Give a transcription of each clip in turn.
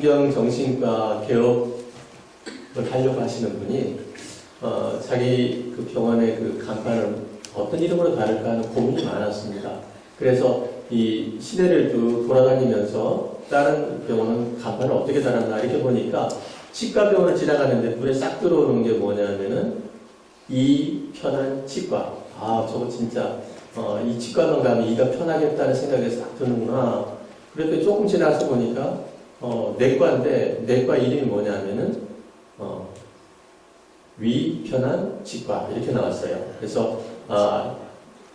김은경 정신과 개업을 하려고 하시는 분이 자기 그 병원의 그 간판을 어떤 이름으로 다룰까 하는 고민이 많았습니다. 그래서 이 시대를 쭉 돌아다니면서 다른 병원은 간판을 어떻게 달았나 이렇게 보니까 치과 병원을 지나가는데 눈에 싹 들어오는 게 뭐냐면은 이 편한 치과. 아, 저거 진짜 이 치과만 가면 이가 편하겠다는 생각이 싹 드는구나. 그런데 조금 지나서 보니까 내과인데 내과 이름이 뭐냐면은 위 편한 치과 이렇게 나왔어요. 그래서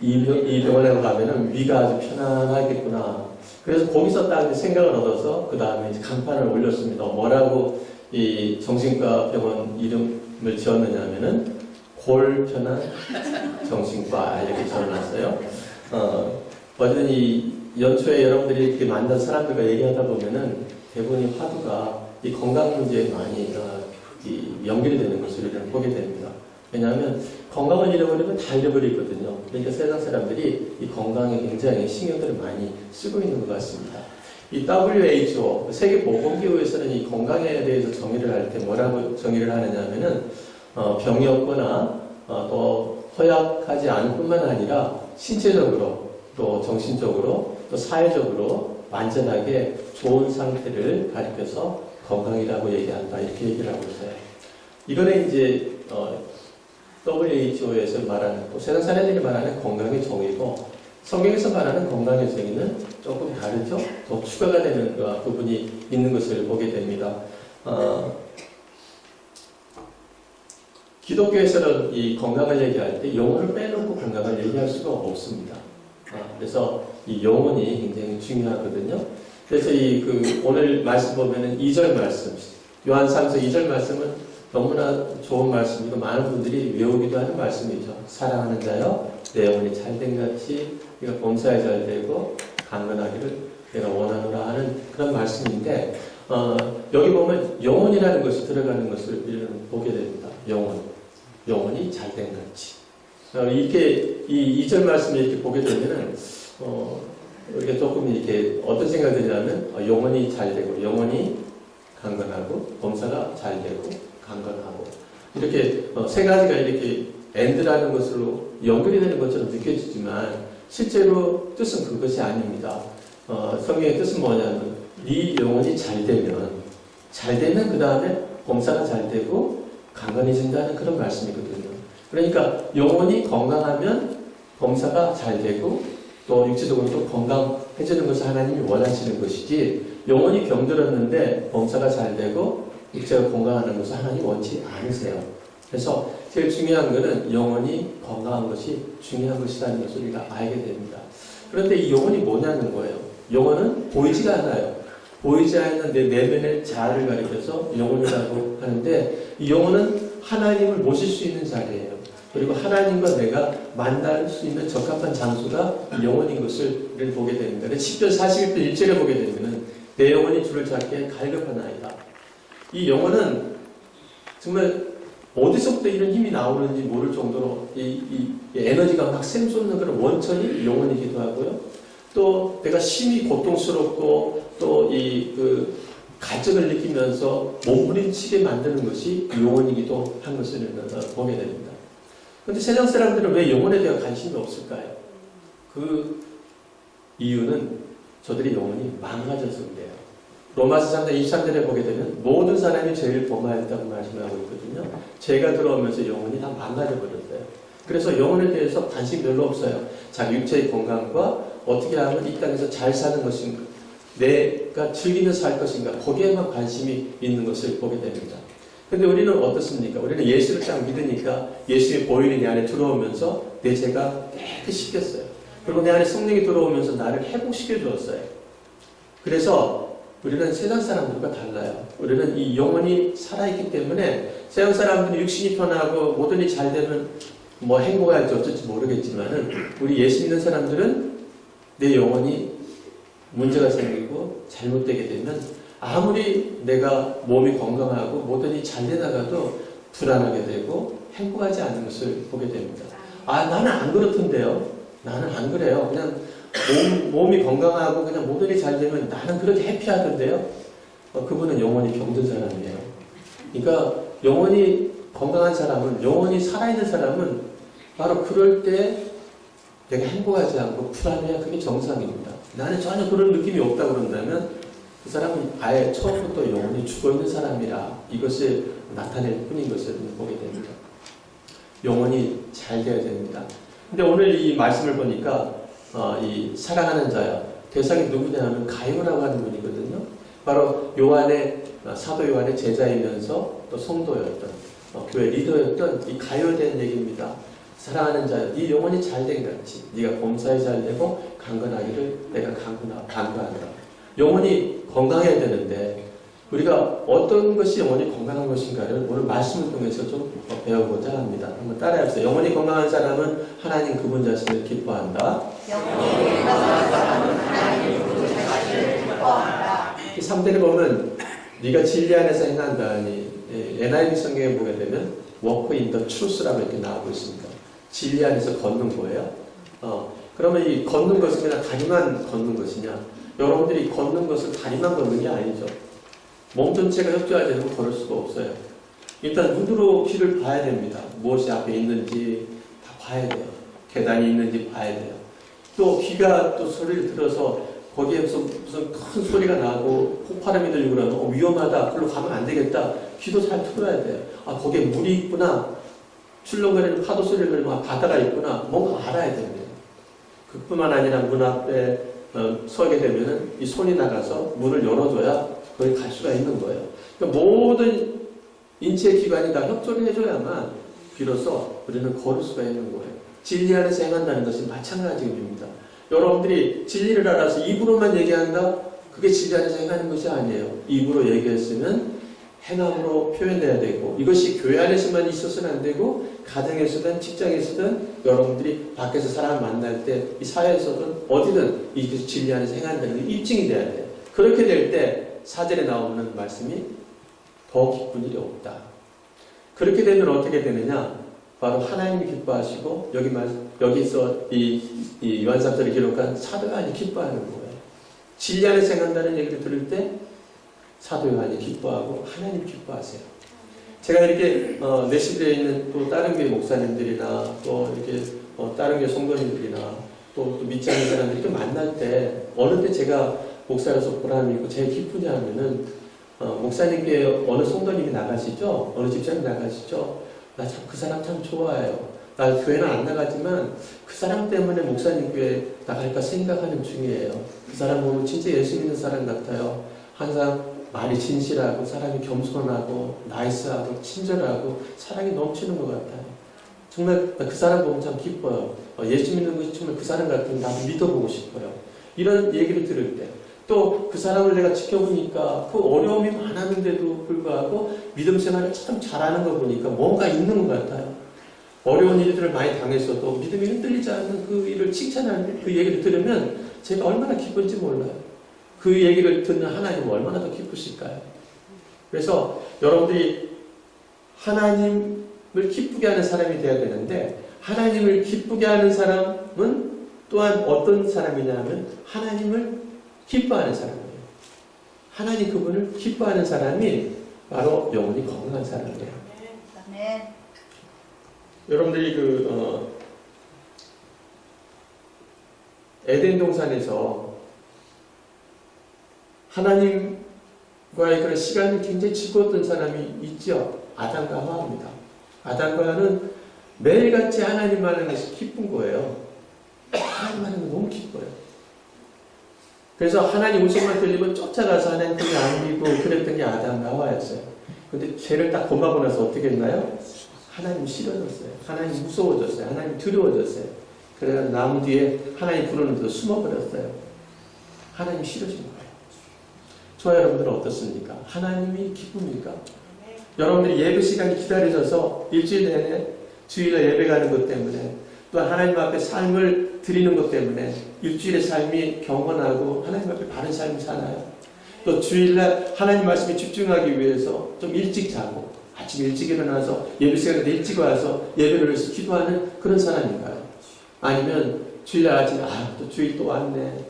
이 병원에 가면은 위가 아주 편안하겠구나. 그래서 거기서 딱 생각을 얻어서 그 다음에 이제 간판을 올렸습니다. 뭐라고 이 정신과 병원 이름을 지었느냐면은 골편한 정신과 이렇게 지어놨어요. 어쨌든 이 연초에 여러분들이 이렇게 만난 사람들과 얘기하다 보면은 대부분이 화두가 이 건강 문제에 많이 연결이 되는 것을 우리는 보게 됩니다. 왜냐하면 건강을 잃어버리면 다 잃어버리거든요. 그러니까 세상 사람들이 이 건강에 굉장히 신경들을 많이 쓰고 있는 것 같습니다. 이 WHO, 세계보건기구에서는 이 건강에 대해서 정의를 할 때 뭐라고 정의를 하느냐 하면은 병이 없거나 또 허약하지 않을 뿐만 아니라 신체적으로 또 정신적으로 또 사회적으로 완전하게 좋은 상태를 가리켜서 건강이라고 얘기한다 이렇게 얘기를 하고 있어요. 이거는 이제 WHO에서 말하는 또 세상 사람들이 말하는 건강의 정의고 성경에서 말하는 건강의 정의는 조금 다르죠. 더 추가가 되는 부분이 있는 것을 보게 됩니다. 기독교에서는 이 건강을 얘기할 때 영혼을 빼놓고 건강을 얘기할 수가 없습니다. 그래서 이 영혼이 굉장히 중요하거든요. 그래서 오늘 말씀 보면은 2절 말씀, 요한 3서 2절 말씀은 너무나 좋은 말씀이고 많은 분들이 외우기도 하는 말씀이죠. 사랑하는 자여, 내 영혼이 잘된 같이 네가 범사에 잘 되고 강건하기를 내가 원하노라 하는 그런 말씀인데 여기 보면 영혼이라는 것이 들어가는 것을 우리는 보게 됩니다. 영혼이 잘된 같이. 이렇게 이 2절 말씀을 이렇게 보게 되면은 우리가 조금 이렇게 어떤 생각이 드냐면 영혼이 잘 되고 영혼이 강건하고 범사가 잘 되고 강건하고 이렇게 세 가지가 이렇게 엔드라는 것으로 연결이 되는 것처럼 느껴지지만 실제로 뜻은 그것이 아닙니다. 성경의 뜻은 뭐냐면 네 영혼이 잘 되면 그 다음에 범사가 잘 되고 강건해진다는 그런 말씀이거든요. 그러니까 영혼이 건강하면 범사가 잘 되고 또 육체적으로 또 건강해지는 것을 하나님이 원하시는 것이지 영혼이 병들었는데 범사가 잘 되고 육체가 건강하는 것을 하나님이 원치 않으세요. 그래서 제일 중요한 것은 영혼이 건강한 것이 중요한 것이라는 것을 우리가 알게 됩니다. 그런데 이 영혼이 뭐냐는 거예요. 영혼은 보이지가 않아요. 보이지 않는 내 내면의 자아를 가리켜서 영혼이라고 하는데 이 영혼은 하나님을 모실 수 있는 자리예요. 그리고 하나님과 내가 만날 수 있는 적합한 장소가 영혼인 것을 우리는 보게 됩니다. 10절 41절 1절에 보게 되면 내 영혼이 주를 찾기에 갈급하나이다. 이 영혼은 정말 어디서부터 이런 힘이 나오는지 모를 정도로 이 에너지가 막 샘솟는 그런 원천이 영혼이기도 하고요. 또 내가 심히 고통스럽고 또 갈증을 느끼면서 몸부림치게 만드는 것이 영혼이기도 한 것을 보게 됩니다. 그런데 세상 사람들은 왜 영혼에 대한 관심이 없을까요? 그 이유는 저들의 영혼이 망가져서 그래요. 로마서 3장 23절에 보게 되면 모든 사람이 죄를 범하였다고 말씀하고 있거든요. 죄가 들어오면서 영혼이 다 망가져버렸어요. 그래서 영혼에 대해서 관심이 별로 없어요. 자기 육체의 건강과 어떻게 하면 이 땅에서 잘 사는 것인가, 내가 즐기며 살 것인가, 거기에만 관심이 있는 것을 보게 됩니다. 근데 우리는 어떻습니까? 우리는 예수를 딱 믿으니까 예수의 보혈이 내 안에 들어오면서 내 죄가 깨끗이 씻겼어요. 그리고 내 안에 성령이 들어오면서 나를 회복시켜 주었어요. 그래서 우리는 세상 사람들과 달라요. 우리는 이 영혼이 살아있기 때문에 세상 사람들은 육신이 편하고 모든 일이 잘 되면 뭐 행복할지 어쩔지 모르겠지만은 우리 예수 믿는 사람들은 내 영혼이 문제가 생기고 잘못되게 되면 아무리 내가 몸이 건강하고 모든 일이 잘 되다가도 불안하게 되고 행복하지 않은 것을 보게 됩니다. 나는 안 그렇던데요. 나는 안 그래요. 그냥 몸이 건강하고 그냥 모든 일이 잘 되면 나는 그렇게 해피하던데요. 그분은 영혼이 병든 사람이에요. 그러니까 영혼이 건강한 사람은, 영혼이 살아있는 사람은 바로 그럴 때 내가 행복하지 않고 불안해야 그게 정상입니다. 나는 전혀 그런 느낌이 없다 그런다면 그 사람은 아예 처음부터 영혼이 죽어있는 사람이라 이것을 나타낼 뿐인 것을 보게 됩니다. 영혼이 잘 돼야 됩니다. 근데 오늘 이 말씀을 보니까 이 사랑하는 자야, 대상이 누구냐 하면 가요라고 하는 분이거든요. 바로 요한의, 사도 요한의 제자이면서 또 성도였던, 교회 리더였던 이 가요에 대한 얘기입니다. 사랑하는 자야, 네 영혼이 잘된 같이 네가 범사에 잘 되고 강건하기를 내가 간구하노라. 영혼이 건강해야 되는데 우리가 어떤 것이 영혼이 건강한 것인가를 오늘 말씀을 통해서 좀 배워보자 합니다. 한번 따라해보세요. 영혼이 건강한 사람은 하나님 그분 자신을 기뻐한다. 영혼이 건강한 사람은 하나님 그분 자신을 기뻐한다. 3절에 보면 네가 진리 안에서 행한다니, NIV 성경에 보게 되면 walk in the truth라고 이렇게 나오고 있습니다. 진리 안에서 걷는 거예요. 그러면 이 걷는 것은 그냥 다리만 걷는 것이냐? 여러분들이 걷는 것은 다리만 걷는 게 아니죠. 몸 전체가 협조하지 않으면 걸을 수가 없어요. 일단 눈으로 길을 봐야 됩니다. 무엇이 앞에 있는지 다 봐야 돼요. 계단이 있는지 봐야 돼요. 또 귀가 또 소리를 들어서 거기에 무슨 큰 소리가 나고 폭발음이 들리고 그러면 위험하다. 그걸로 가면 안 되겠다. 귀도 잘 틀어야 돼요. 거기에 물이 있구나. 출렁거리는 파도 소리를 들으면 바다가 있구나. 뭔가 알아야 됩니다. 그뿐만 아니라 문 앞에 서게 되면은 이 손이 나가서 문을 열어줘야 거기 갈 수가 있는 거예요. 그러니까 모든 인체 기관이 다 협조를 해줘야만 비로소 우리는 걸을 수가 있는 거예요. 진리 안에서 행한다는 것이 마찬가지입니다. 여러분들이 진리를 알아서 입으로만 얘기한다? 그게 진리 안에서 행하는 것이 아니에요. 입으로 얘기했으면 행함으로 표현돼야 되고, 이것이 교회 안에서만 있어서는 안 되고 가정에서든 직장에서든 여러분들이 밖에서 사람 만날 때 이 사회에서든 어디든 이 진리 안에서 행한다는 게 입증이 돼야 돼요. 그렇게 될 때 4절에 나오는 말씀이 더 기쁜 일이 없다. 그렇게 되면 어떻게 되느냐? 바로 하나님이 기뻐하시고 여기서 이 요한사도를 기록한 사도 요한이 기뻐하는 거예요. 진리 안에서 행한다는 얘기를 들을 때 사도 요한이 기뻐하고 하나님 기뻐하세요. 제가 이렇게 내시대에 있는 또 다른 교회 목사님들이나 또 이렇게 다른 교회 성도님들이나 또 믿지 않는 사람들이 이렇게 만날 때 어느 때 제가 목사로서 보람이 있고 제일 기쁘냐 하면은 목사님께 어느 성도님이 나가시죠? 어느 집사님 나가시죠? 나 참 그 사람 참 좋아해요. 나 교회는 안 나가지만 그 사람 때문에 목사님 교회 나갈까 생각하는 중이에요. 그 사람 보면 진짜 예수 믿는 사람 같아요. 항상 말이 진실하고 사람이 겸손하고 나이스하고 친절하고 사랑이 넘치는 것 같아요. 정말 그 사람 보면 참 기뻐요. 예수 믿는 것이 정말 그 사람 같으면 나도 믿어보고 싶어요. 이런 얘기를 들을 때 또 그 사람을 내가 지켜보니까 그 어려움이 많았는데도 불구하고 믿음 생활을 참 잘하는 거 보니까 뭔가 있는 것 같아요. 어려운 일들을 많이 당했어도 믿음이 흔들리지 않는 그 일을 칭찬하는 그 얘기를 들으면 제가 얼마나 기쁜지 몰라요. 그 얘기를 듣는 하나님은 얼마나 더 기쁘실까요? 그래서 여러분들이 하나님을 기쁘게 하는 사람이 되어야 되는데, 하나님을 기쁘게 하는 사람은 또한 어떤 사람이냐면 하나님을 기뻐하는 사람이에요. 하나님 그분을 기뻐하는 사람이 바로 영혼이 건강한 사람이에요. 네. 여러분들이 에덴 동산에서 하나님과의 그런 시간이 굉장히 즐거웠던 사람이 있죠. 아담과 하와입니다. 아담과 하와는 매일같이 하나님 만나는 것이 기쁜 거예요. 하나님 만나는 게 너무 기뻐요. 그래서 하나님 음성만 들리면 쫓아가서 하나님 그게 안 믿고 그랬던 게 아담과 하와였어요. 근데 죄를 딱 범하고 나서 어떻게 했나요? 하나님 싫어졌어요. 하나님 무서워졌어요. 하나님 두려워졌어요. 그래서 나무 뒤에 하나님 부르는 데서 숨어버렸어요. 하나님 싫어진 거예요. 저와 여러분들은 어떻습니까? 하나님이 기쁩니까? 여러분들이 예배 시간이 기다려져서 일주일 내내 주일에 예배 가는 것 때문에, 또 하나님 앞에 삶을 드리는 것 때문에 일주일의 삶이 경건하고 하나님 앞에 바른 삶을 사나요? 또 주일날 하나님 말씀에 집중하기 위해서 좀 일찍 자고 아침 일찍 일어나서 예배 시간에 일찍 와서 예배를 위해서 기도하는 그런 사람인가요? 아니면 주일날 아침 또 주일 또 왔네,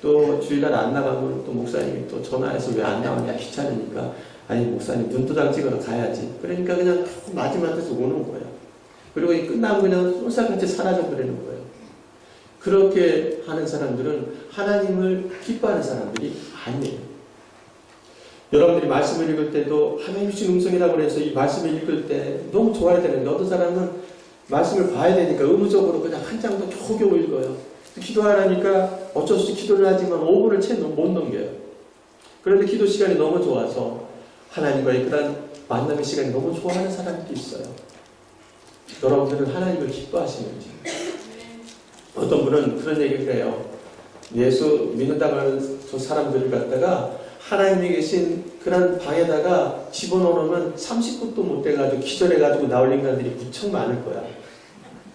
또 주일날 안 나가면 또 목사님이 또 전화해서 왜 안 나왔냐 귀찮으니까 아니 목사님 눈도장 찍으러 가야지. 그러니까 그냥 마지막 데서 오는 거예요. 그리고 이 끝나면 그냥 쏠살같이 사라져 버리는 거예요. 그렇게 하는 사람들은 하나님을 기뻐하는 사람들이 아니에요. 여러분들이 말씀을 읽을 때도 하나님 주신 음성이라고 해서 이 말씀을 읽을 때 너무 좋아야 되는데 어떤 사람은 말씀을 봐야 되니까 의무적으로 그냥 한 장도 겨우겨우 읽어요. 기도하라니까 어쩔 수 없이 기도를 하지만 5분을 채 못 넘겨요. 그런데 기도 시간이 너무 좋아서 하나님과의 그런 만남의 시간이 너무 좋아하는 사람들이 있어요. 여러분들은 하나님을 기뻐하시는지. 어떤 분은 그런 얘기를 해요. 예수 믿는다고 하는 저 사람들을 갖다가 하나님이 계신 그런 방에다가 집어넣으면 30분도 못 돼가지고 기절해가지고 나올 인간들이 무척 많을 거야.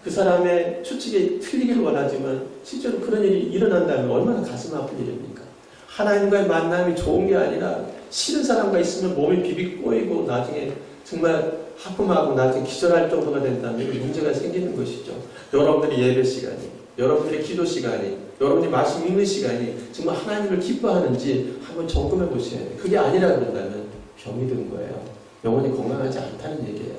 그 사람의 추측이 틀리기를 원하지만 실제로 그런 일이 일어난다면 얼마나 가슴 아픈 일입니까? 하나님과의 만남이 좋은 게 아니라 싫은 사람과 있으면 몸이 비비 꼬이고 나중에 정말 하품하고 나중에 기절할 정도가 된다면 문제가 생기는 것이죠. 여러분들의 예배 시간이, 여러분들의 기도 시간이, 여러분들이 말씀 읽는 시간이 정말 하나님을 기뻐하는지 한번 점검해 보셔야 돼요. 그게 아니라 그런다면 병이 든 거예요. 영혼이 건강하지 않다는 얘기예요.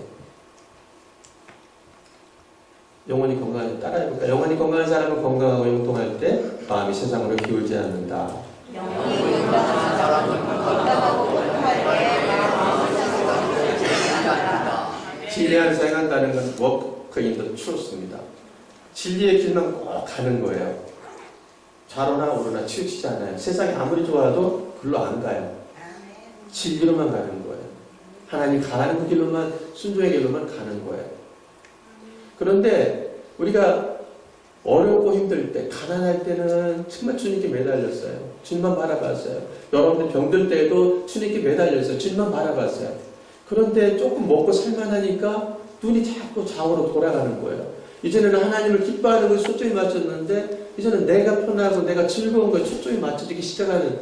영혼이 건강하지 따라해볼까? 영혼이 건강한 사람은 건강하고 형통할 때 마음이 세상으로 기울지 않는다. 영혼이 건강한 사람은 건강하고 행복할 때 마음이 세상으로 기울지 않는다. 진리 안에서 행한다는 건 워크 인 더 트루스입니다. 진리의 길만 꼭 가는 거예요. 좌로나 우로나 치우치지 않아요. 세상이 아무리 좋아도 글로 안 가요. 진리로만 가는 거예요. 하나님 가라는 그 길로만, 순종의 길로만 가는 거예요. 그런데 우리가 어렵고 힘들 때, 가난할 때는 정말 주님께 매달렸어요. 주님만 바라봤어요. 여러분들 병들 때에도 주님께 매달렸어요. 주님만 바라봤어요. 그런데 조금 먹고 살만하니까 눈이 자꾸 좌우로 돌아가는 거예요. 이제는 하나님을 기뻐하는 것에 초점이 맞췄는데 이제는 내가 편하고 내가 즐거운 것에 초점이 맞춰지기 시작하는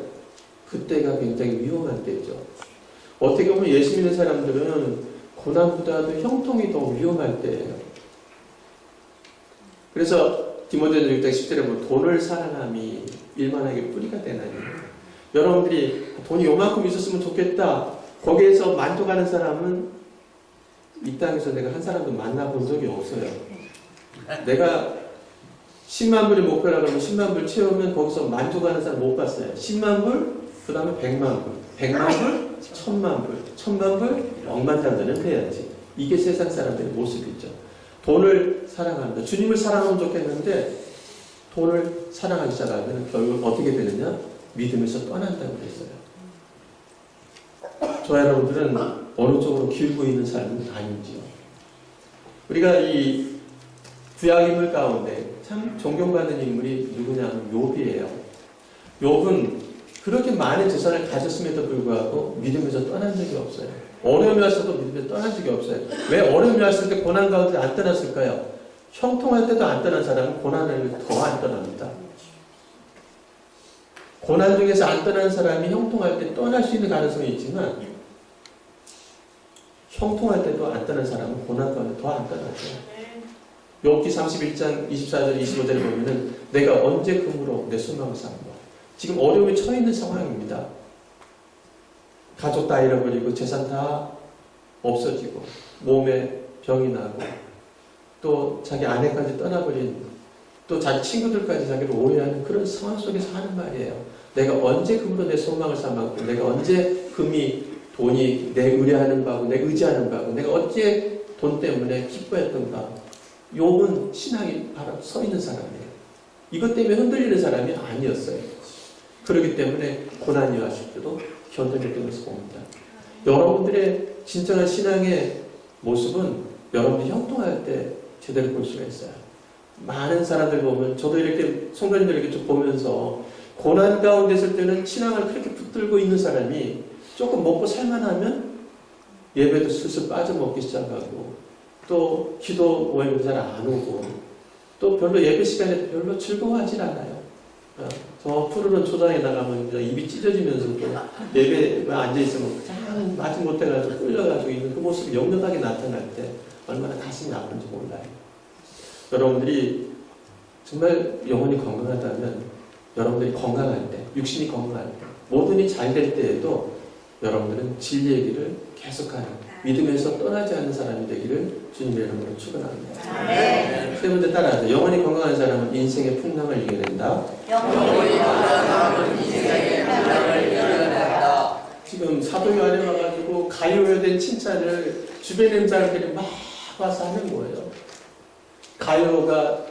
그때가 굉장히 위험한 때죠. 어떻게 보면 예수 믿는 사람들은 고난보다도 형통이 더 위험할 때예요. 그래서 디모데전서 6장 10절에 보면 돈을 사랑함이 일만하게 뿌리가 되나니. 여러분들이 돈이 요만큼 있었으면 좋겠다. 거기에서 만족하는 사람은 이 땅에서 내가 한 사람도 만나본 적이 없어요. 내가 10만 불이 목표라 그러면 10만 불 채우면 거기서 만족하는 사람 못 봤어요. 10만 불, 그 다음에 100만 불. 100만 불, 1000만 불. 1000만 불, 억만 단위는 해야지. 이게 세상 사람들의 모습이죠. 돈을 사랑한다. 주님을 사랑하면 좋겠는데 돈을 사랑하기 시작하면 결국 어떻게 되느냐? 믿음에서 떠난다고 그랬어요. 저 여러분들은 어느 쪽으로 기울고 있는 삶은 아닌지요. 우리가 이 구약 인물 가운데 참 존경받는 인물이 누구냐면 욥이에요. 욥은 그렇게 많은 재산을 가졌음에도 불구하고 믿음에서 떠난 적이 없어요. 어려움이 왔어도 믿음에서 떠난 적이 없어요. 왜 어려움이 왔을 때 고난 가운데 안 떠났을까요? 형통할 때도 안 떠난 사람은 고난을 더 안 떠납니다. 고난 중에서 안 떠나는 사람이 형통할 때 떠날 수 있는 가능성이 있지만 형통할 때도 안 떠난 사람은 고난 가운데 더 안 떠나죠. 욥기 31장 24절 25절에 보면은 내가 언제 금으로 내 소망을 삼고 지금 어려움에 처해 있는 상황입니다. 가족 다 잃어버리고 재산 다 없어지고 몸에 병이 나고 또 자기 아내까지 떠나버린 또 자기 친구들까지 자기를 오해하는 그런 상황 속에서 하는 말이에요. 내가 언제 금으로 내 소망을 삼았고 내가 언제 금이 돈이 내 의뢰하는 바고 내 의지하는 바고 내가 어찌 돈 때문에 기뻐했던가. 욥은 신앙이 바로 서 있는 사람이에요. 이것 때문에 흔들리는 사람이 아니었어요. 그렇기 때문에 고난이 왔을 때도 견뎌냈던 것을 봅니다. 여러분들의 진정한 신앙의 모습은 여러분들이 형통할 때 제대로 볼 수가 있어요. 많은 사람들 보면 저도 이렇게 성도님들 이렇게 쭉 보면서 고난 가운데 있을 때는 신앙을 그렇게 붙들고 있는 사람이 조금 먹고 살만하면 예배도 슬슬 빠져먹기 시작하고 또 기도 모임도 잘 안 오고 또 별로 예배 시간에 별로 즐거워하진 않아요. 저 푸르른 초장에 나가면 입이 찢어지면서 또 예배에 앉아있으면 그냥 마지 못해가지고 끌려가지고 있는 그 모습이 역력하게 나타날 때 얼마나 가슴이 아픈지 몰라요. 여러분들이 정말 영혼이 건강하다면 여러분들이 건강할 때, 육신이 건강할 때, 모든 일이 잘 될 때에도 여러분들은 진리의 길을 계속하는 믿음에서 떠나지 않는 사람이 되기를 주님의 이름으로 축원합니다. 네. 세 번째 따라하세요. 영원히 건강한 사람은 인생의 풍랑을 이겨낸다. 영원히 건강한 사람은 인생의 풍랑을 이겨낸다. 지금 사도 요한에 와가지고 가요에 칭찬을 주변의 사람들이 막 와서 하는 거예요. 가요가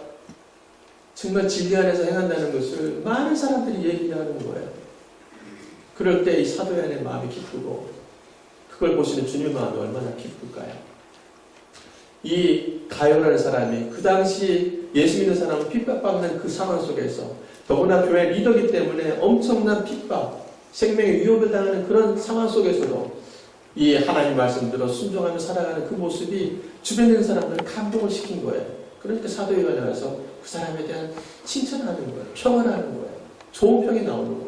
정말 진리 안에서 행한다는 것을 많은 사람들이 얘기하는 거예요. 그럴 때 이 사도 요한의 마음이 기쁘고 그걸 보시는 주님의 마음이 얼마나 기쁠까요? 이 가요라는 사람이 그 당시 예수 믿는 사람은 핍박받는 그 상황 속에서 더구나 교회 리더기 때문에 엄청난 핍박, 생명의 위협을 당하는 그런 상황 속에서도 이 하나님 말씀대로 순종하며 살아가는 그 모습이 주변에 있는 사람들을 감동을 시킨 거예요. 그러니까 사도 요한에 와서 그 사람에 대한 칭찬하는 거예요. 평안하는 거예요. 좋은 평이 나오는 거예요.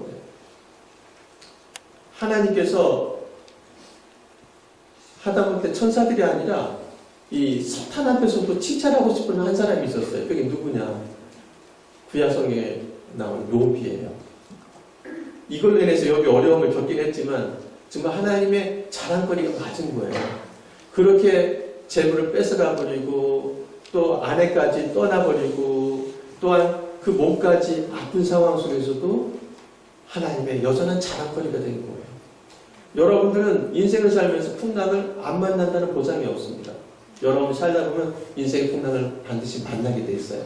하나님께서 하다못해 천사들이 아니라 이 사탄 앞에서도 칭찬하고 싶은 한 사람이 있었어요. 그게 누구냐? 구약성경에 나온 욥이에요. 이걸로 인해서 여기 어려움을 겪긴 했지만 정말 하나님의 자랑거리가 맞은 거예요. 그렇게 재물을 뺏어가 버리고 또 아내까지 떠나버리고 또한 그 몸까지 아픈 상황 속에서도 하나님의 여전한 자랑거리가 된 거예요. 여러분들은 인생을 살면서 풍랑을 안 만난다는 보장이 없습니다. 여러분이 살다 보면 인생의 풍랑을 반드시 만나게 돼 있어요.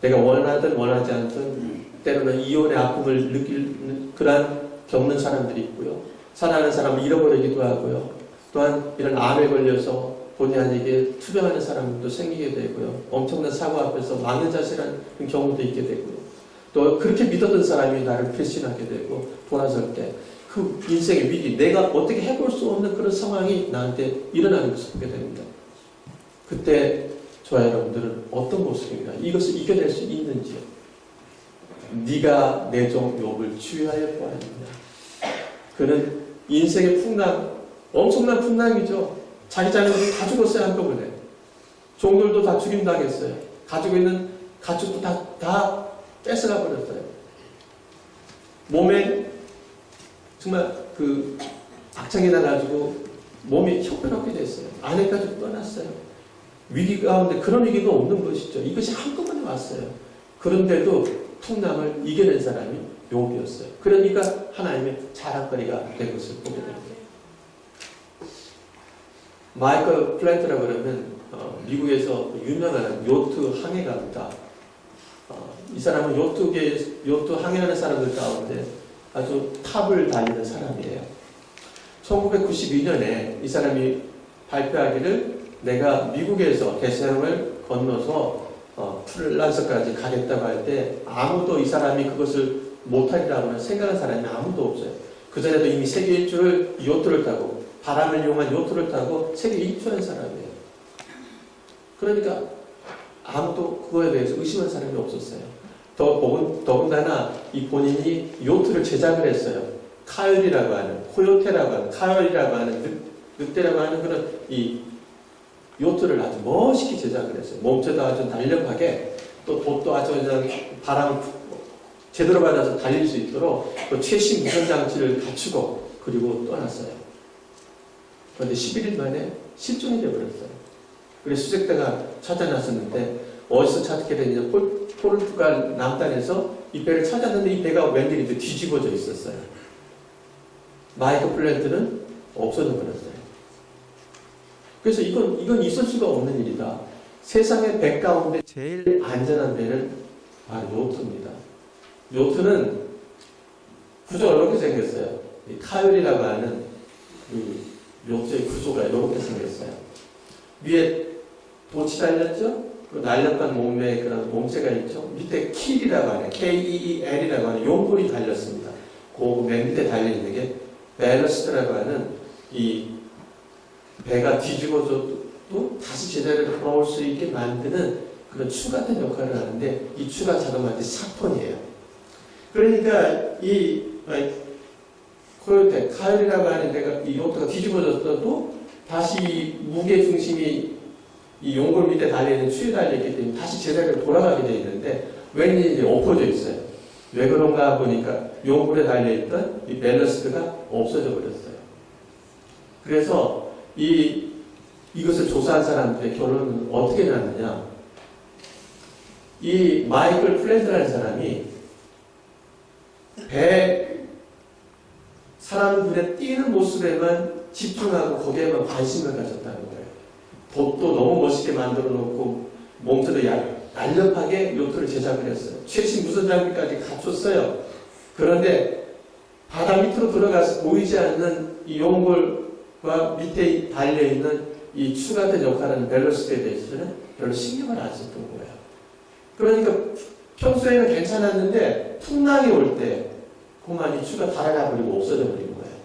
내가 원하든 원하지 않든 때로는 이혼의 아픔을 느끼는 그러한 겪는 사람들이 있고요. 사랑하는 사람을 잃어버리기도 하고요. 또한 이런 암에 걸려서 본의 아니게 투병하는 사람도 생기게 되고요. 엄청난 사고 앞에서 망연자실한 경우도 있게 되고요. 또 그렇게 믿었던 사람이 나를 배신하게 되고 돌아설 때 그 인생의 위기, 내가 어떻게 해볼 수 없는 그런 상황이 나한테 일어나는 것을 보게 됩니다. 그때 저와 여러분들은 어떤 모습인가? 이것을 이겨낼 수 있는지요? 네가 내 종 욥을 주의하여 보았느냐? 그는 인생의 풍랑, 엄청난 풍랑이죠. 자기 자녀들이 다 죽었어요, 한꺼번에. 종들도 다 죽임당했어요. 가지고 있는 가축도 다 뺏어가 버렸어요. 몸에 정말 그 악창이 나가지고 몸이 형편없게 됐어요. 아내까지 떠났어요. 위기 가운데 그런 위기가 없는 것이죠. 이것이 한꺼번에 왔어요. 그런데도 풍랑을 이겨낸 사람이 욥이었어요. 그러니까 하나님의 자랑거리가 된 것을 보게 됩니다. 마이클 플랜트라고 그러면 미국에서 유명한 요트 항해가입니다. 이 사람은 요트 항해하는 사람들 가운데 아주 탑을 달리는 사람이에요. 1992년에 이 사람이 발표하기를 내가 미국에서 대서양을 건너서 프랑스까지 가겠다고 할 때 아무도 이 사람이 그것을 못하리라고는 생각한 사람이 아무도 없어요. 그전에도 이미 세계 일주를 요트를 타고 바람을 이용한 요트를 타고 세계 일주한 사람이에요. 그러니까 아무도 그거에 대해서 의심한 사람이 없었어요. 더군다나 이 본인이 요트를 제작을 했어요. 카열이라고 하는, 코요테라고 하는, 카열이라고 하는, 늑대라고 하는 그런 이 요트를 아주 멋있게 제작을 했어요. 몸체도 아주 날렵하게, 또 돛도 아주 그냥 바람 제대로 받아서 달릴 수 있도록 또 최신 무선 장치를 갖추고 그리고 떠났어요. 그런데 11일 만에 실종이 되어버렸어요. 그래서 수색대가 찾아났었는데 어디서 찾게 되냐? 포르투갈 남단에서 이 배를 찾았는데 이 배가 웬일인지 뒤집어져 있었어요. 마이클 플랜트는 없어져 버렸어요. 그래서 이건 있을 수가 없는 일이다. 세상의 배 가운데 제일 안전한 배는 바로 요트입니다. 요트는 구조가 이렇게 생겼어요. 이 카열이라고 하는 그 요트의 구조가 이렇게 생겼어요. 위에 돛이 달렸죠? 그 날렵한 몸에 그런 몸체가 있죠. 밑에 킬이라고 하는 KEEL이라고 하는 용골이 달렸습니다. 그 맨 밑에 달려있는 게 밸러스트라고 하는 이 배가 뒤집어져도 다시 제자리로 돌아올 수 있게 만드는 그런 추 같은 역할을 하는데 이 추가 작업할 때 사폰이에요. 그러니까 이 코요테, 카열이라고 하는 데가 이 요트가 뒤집어졌어도 다시 무게 중심이 이 용골 밑에 달려있는 추에 달려있기 때문에 다시 제자리로 돌아가게 되어 있는데 웬일인지 엎어져 있어요. 왜 그런가 보니까 용불에 달려있던 이 밸러스트가 없어져 버렸어요. 그래서 이것을 조사한 사람들의 결론은 어떻게 났느냐. 이 마이클 플랜트라는 사람이 사람 눈에 띄는 모습에만 집중하고 거기에만 관심을 가졌다는 거예요. 봇도 너무 멋있게 만들어 놓고 몸체도 날렵하게 요트를 제작을 했어요. 최신 무선 장비까지 갖췄어요. 그런데 바다 밑으로 들어가서 보이지 않는 이 용골과 밑에 달려있는 이 추가된 역할하는 밸러스트에 대해서는 별로 신경을 안 썼던 거예요. 그러니까 평소에는 괜찮았는데 풍랑이 올 때 그만 이 추가 달아나 버리고 없어져 버린 거예요.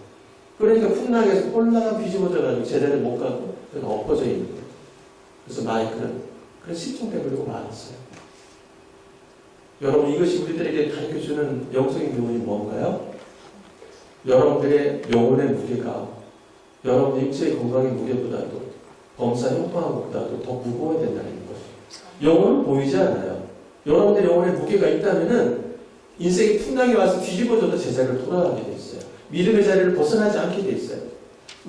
그러니까 풍랑에서 홀라가 뒤집어져가지고 제대로 못 가고 그냥 엎어져 있는 거예요. 그래서 마이클은 그래서 실종되버리고 말았어요. 여러분, 이것이 우리들에게 가르쳐주는 영성의 교훈이 뭔가요? 여러분들의 영혼의 무게가 여러분의 육체의 건강의 무게보다도 범사 형통함보다도 더 무거워야 된다는 거예요. 영혼은 보이지 않아요. 여러분들의 영혼의 무게가 있다면은 인생이 풍랑이 와서 뒤집어져도 제자리로 돌아가게 돼 있어요. 믿음의 자리를 벗어나지 않게 돼 있어요.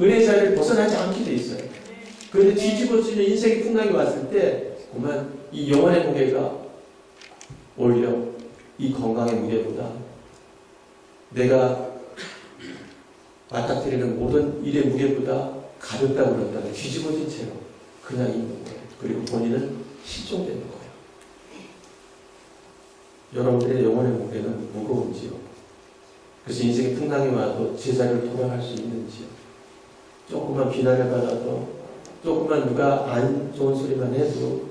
은혜의 자리를 벗어나지 않게 돼 있어요. 그런데 뒤집어지는 인생의 풍랑이 왔을 때 그만 이 영혼의 무게가 오히려 이 건강의 무게보다 내가 맞닥뜨리는 모든 일의 무게보다 가볍다고 그런다면 뒤집어진 채로 그냥 있는 거예요. 그리고 본인은 실종되는 거예요. 여러분들의 영혼의 무게는 무거운지요? 그래서 인생의 풍랑이 와도 제자리로 돌아갈 수 있는지요? 조금만 비난을 받아도, 조금만 누가 안 좋은 소리만 해도,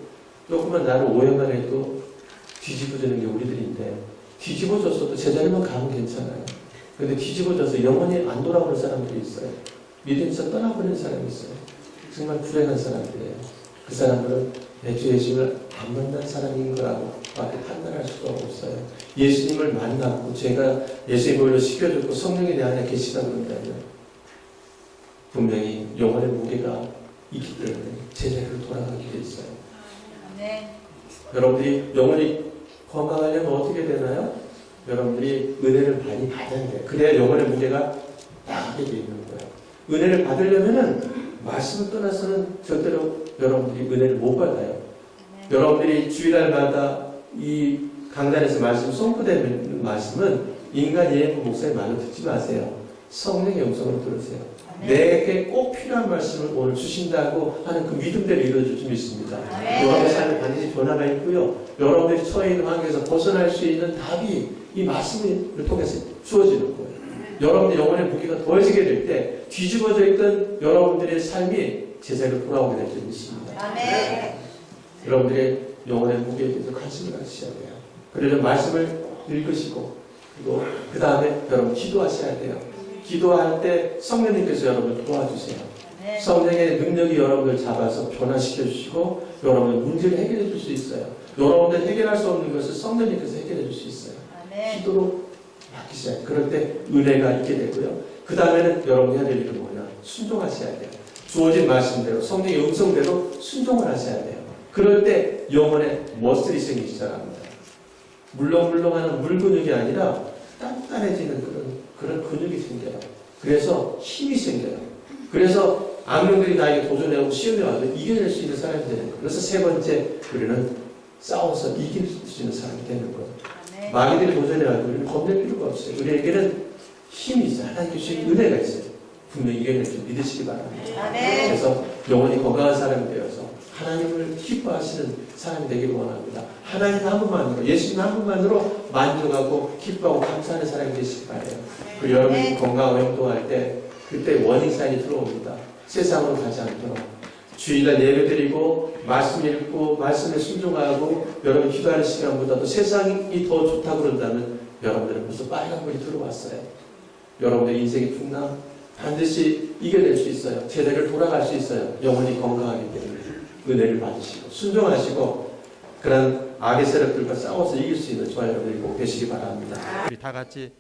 조금만 나를 오해만 해도 뒤집어지는 게 우리들인데, 뒤집어졌어도 제자리만 가면 괜찮아요. 그런데 뒤집어져서 영원히 안 돌아오는 사람들이 있어요. 믿음에서 떠나버리는 사람이 있어요. 정말 불행한 사람들이에요. 그 사람들은 내 주 예수님을 안 만난 사람인 거라고 밖에 판단할 수가 없어요. 예수님을 만났고 제가 예수의 보혈로 씻겨줬고 성령이 내 안에 계시다 그런다면 분명히 영혼의 무게가 있기 때문에 제자리로 돌아가게 돼 있어요. 네. 여러분들이 영혼이 건강하려면 어떻게 되나요? 여러분들이 은혜를 많이 받아야 돼요. 그래야 영혼의 무게가 나가게 돼 있는 거예요. 은혜를 받으려면은 말씀을 떠나서는 절대로 여러분들이 은혜를 못 받아요. 여러분들이 주일날마다 이 강단에서 말씀 선포되는 말씀은 인간 예고 목사의 말로 듣지 마세요. 성령의 음성으로 들으세요. 내게 꼭 필요한 말씀을 오늘 주신다고 하는 그 믿음대로 이루어질 줄 믿습니다. 여러분의 삶에 반드시 변화가 있고요. 여러분들이 처해 있는 환경에서 벗어날 수 있는 답이 이 말씀을 통해서 주어지는 거예요. 여러분의 영혼의 무게가 더해지게 될 때 뒤집어져 있던 여러분들의 삶이 제자리로 돌아오게 될 줄 믿습니다. 아멘. 여러분들의 영혼의 무게에 대해서 관심을 가지셔야 돼요. 그래서 말씀을 읽으시고 그리고 그 다음에 여러분 기도하셔야 돼요. 기도할 때 성령님께서 여러분을 도와주세요. 성령의 능력이 여러분을 잡아서 변화시켜 주시고 여러분의 문제를 해결해 줄 수 있어요. 여러분들 해결할 수 없는 것을 성령님께서 해결해 줄 수 있어요. 기도로 맡기셔야 돼요. 그럴 때 은혜가 있게 되고요. 그 다음에는 여러분이 해야 될 일은 뭐냐? 순종하셔야 돼요. 주어진 말씀대로 성령의 음성대로 순종을 하셔야 돼요. 그럴 때 영혼에 머슬이 생기기 시작합니다. 물렁물렁하는 물근육이 아니라 단단해지는 그런 근육이 생겨요. 그래서 힘이 생겨요. 그래서 악령들이 나에게 도전해오고 시험에 와도 이겨낼 수 있는 사람이 되는 거예요. 그래서 세 번째, 우리는 싸워서 이길 수 있는 사람이 되는 거예요. 마귀들이 도전해와도 우리는 겁낼 필요가 없어요. 우리에게는 힘이 있어요. 하나님께 주신 은혜가 있어요. 분명히 이겨낼 줄 믿으시기 바랍니다. 그래서 영혼이 건강한 사람이 되어서 하나님을 기뻐하시는 사람이 되기를 원합니다. 하나님 한 분만으로, 예수님 한 분만으로 만족하고 기뻐하고 감사하는 사람이 되시기 바라요. 그리고 여러분이 건강하고 행동할 때 그때 워닝사인이 들어옵니다. 세상으로 가지 않도록 주일날 예배드리고 말씀 읽고 말씀에 순종하고 여러분 기도하는 시간보다도 세상이 더 좋다고 그런다면 여러분들은 벌써 빨간불이 들어왔어요. 여러분의 인생의 풍랑 반드시 이겨낼 수 있어요. 제대로 돌아갈 수 있어요. 영혼이 건강하기 때문에 은혜를 받으시고 순종하시고 그런 악의 세력들과 싸워서 이길 수 있는 저와 여러분들이 꼭 되시기 바랍니다. 우리 다 같이